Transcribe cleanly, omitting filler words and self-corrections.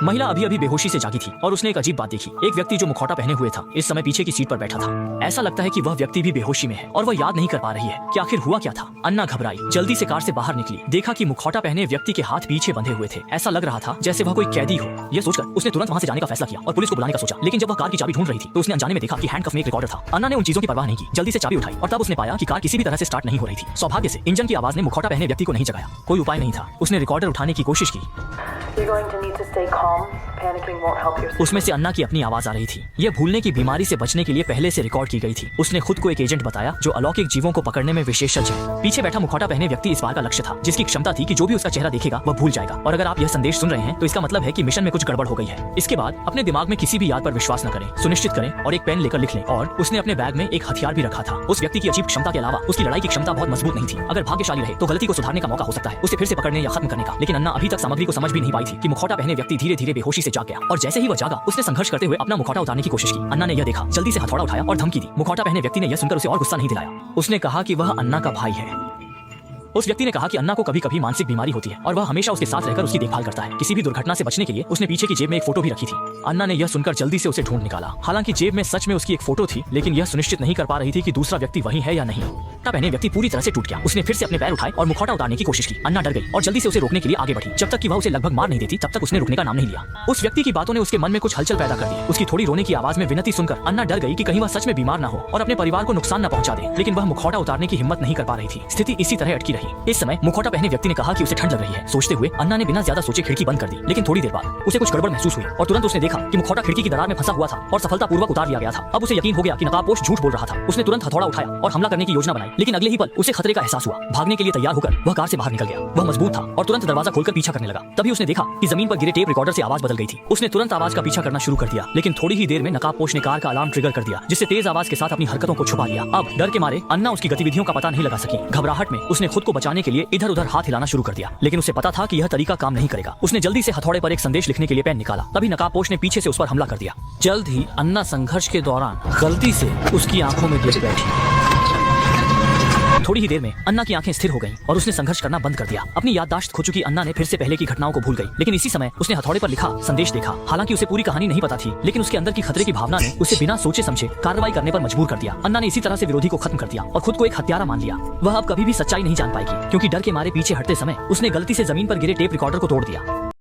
महिला अभी अभी बेहोशी से जागी थी और उसने एक अजीब बात देखी। एक व्यक्ति जो मुखौटा पहने हुए था इस समय पीछे की सीट पर बैठा था। ऐसा लगता है कि वह व्यक्ति भी बेहोशी में है और वह याद नहीं कर पा रही है कि आखिर हुआ क्या था। अन्ना घबराई, जल्दी से कार से बाहर निकली, देखा कि मुखौटा पहने व्यक्ति के हाथ पीछे बंधे हुए थे। ऐसा लग रहा था जैसे वह कोई कैदी हो। यह सोचकर उसने तुरंत वहां से जाने का फैसला किया और पुलिस को बुलाने का सोचा। लेकिन जब वह कार की चाबी ढूंढ रही थी तो उसने अनजाने में देखा कि हैंडकफ में एक रिकॉर्डर था। अन्ना ने उन चीजों की परवाह नहीं की, जल्दी से चाबी उठाई और तब उसने पाया कि कार किसी भी तरह से स्टार्ट नहीं हो रही थी। सौभाग्य से इंजन की आवाज ने मुखौटा पहने व्यक्ति को नहीं जगाया। कोई उपाय नहीं था। उसने रिकॉर्डर उठाने की कोशिश की। उसमें से अन्ना की अपनी आवाज आ रही थी। यह भूलने की बीमारी से बचने के लिए पहले से रिकॉर्ड की गई थी। उसने खुद को एक एजेंट बताया जो अलौकिक जीवों को पकड़ने में विशेषज्ञ है। पीछे बैठा मुखौटा पहने व्यक्ति इस बार का लक्ष्य था, जिसकी क्षमता थी कि जो भी उसका चेहरा देखेगा वह भूल जाएगा। और अगर आप यह संदेश सुन रहे हैं तो इसका मतलब है कि मिशन में कुछ गड़बड़ हो गई है। इसके बाद अपने दिमाग में किसी भी याद पर विश्वास न करें, सुनिश्चित करें और एक पेन लेकर लिख लें। और उसने अपने बैग में एक हथियार भी रखा था। उस व्यक्ति की अजीब क्षमता के अलावा उसकी लड़ाई की क्षमता बहुत मजबूत नहीं थी। अगर भाग्यशाली रहे तो गलती को सुधारने का मौका हो सकता है, उसे फिर से पकड़ने या खत्म करने का। लेकिन अन्ना अभी तक सामग्री को समझ भी नहीं पाई थी कि मुखौटा पहने व्यक्ति धीरे धीरे बेहोशी से जाग गया। और जैसे ही वह जागा उसने संघर्ष करते हुए अपना मुखौटा उतारने की कोशिश की। अन्ना ने यह देखा, जल्दी से हथौड़ा उठाया और धमकी दी। मुखौटा पहने व्यक्ति ने यह सुनकर उसे और गुस्सा नहीं दिलाया। उसने कहा कि वह अन्ना का भाई है। उस व्यक्ति ने कहा कि अन्ना को कभी कभी मानसिक बीमारी होती है और वह हमेशा उसके साथ रहकर उसकी देखभाल करता है। किसी भी दुर्घटना से बचने के लिए उसने पीछे की जेब में एक फोटो भी रखी थी। अन्ना ने यह सुनकर जल्दी से उसे ढूंढ निकाला। हालांकि जेब में सच में उसकी एक फोटो थी, लेकिन यह सुनिश्चित नहीं कर पा रही थी कि दूसरा व्यक्ति वही है या नहीं। मुखौटा पहने व्यक्ति पूरी तरह से टूट गया। उसने फिर से अपने पैर उठाए और मुखौटा उतारने की कोशिश की। अन्ना डर गई और जल्दी से उसे रोकने के लिए आगे बढ़ी। जब तक कि वह उसे लगभग मार नहीं देती तब तक उसने रुकने का नाम नहीं लिया। उस व्यक्ति की बातों ने उसके मन में कुछ हलचल पैदा कर दी। उसकी थोड़ी रोने की आवाज में विनती सुनकर अन्ना डर गई कि कहीं वह सच में बीमार न हो और अपने परिवार को नुकसान न पहुंचा दे। लेकिन वह मुखौटा उतारने की हिम्मत नहीं कर पा रही थी। स्थिति इसी तरह अटकी रही। इस समय मुखौटा पहने व्यक्ति ने कहा कि उसे ठंड लग रही है। सोचते हुए अन्ना ने बिना ज्यादा सोचे खिड़की बंद कर दी। लेकिन थोड़ी देर बाद उसे कुछ गड़बड़ महसूस हुई और तुरंत उसने देखा कि मुखौटा खिड़की की दरार में फंसा हुआ था और सफलतापूर्वक उतार लिया गया था। अब उसे यकीन हो गया कि नकाबपोश झूठ बोल रहा था। उसने तुरंत हथौड़ा उठाया और हमला करने की योजना बनाई। लेकिन अगले ही पल उसे खतरे का एहसास हुआ। भागने के लिए तैयार होकर वह कार से बाहर निकल गया। वह मजबूत था और तुरंत दरवाजा खोलकर पीछा करने लगा। तभी उसने देखा कि जमीन पर गिरे टेप रिकॉर्डर से आवाज बदल गई थी। उसने तुरंत आवाज का पीछा करना शुरू कर दिया। लेकिन थोड़ी ही देर में नकाबपोश ने कार का अलार्म ट्रिगर कर दिया, जिससे तेज आवाज के साथ अपनी हरकतों को छुपा लिया। अब डर के मारे अन्ना उसकी गतिविधियों का पता नहीं लगा सकी। घबराहट में उसने खुद को बचाने के लिए इधर उधर हाथ हिलाना शुरू कर दिया। लेकिन उसे पता था कि यह तरीका काम नहीं करेगा। उसने जल्दी से हथौड़े पर एक संदेश लिखने के लिए पेन निकाला। तभी नकाबपोश ने पीछे से उस पर हमला कर दिया। जल्द ही अन्ना संघर्ष के दौरान गलती से उसकी आंखों में गिर बैठी। थोड़ी ही देर में अन्ना की आंखें स्थिर हो गईं और उसने संघर्ष करना बंद कर दिया। अपनी याददाश्त खो चुकी अन्ना ने फिर से पहले की घटनाओं को भूल गई। लेकिन इसी समय उसने हथौड़े पर लिखा संदेश देखा। हालांकि उसे पूरी कहानी नहीं पता थी, लेकिन उसके अंदर की खतरे की भावना ने उसे बिना सोचे समझे कार्रवाई करने पर मजबूर कर दिया। अन्ना ने इसी तरह से विरोधी को खत्म कर दिया और खुद को एक हत्यारा मान लिया। वह अब कभी भी सच्चाई नहीं जान पाएगी, क्योंकि डर के मारे पीछे हटते समय उसने गलती से जमीन पर गिरे टेप रिकॉर्डर को तोड़ दिया।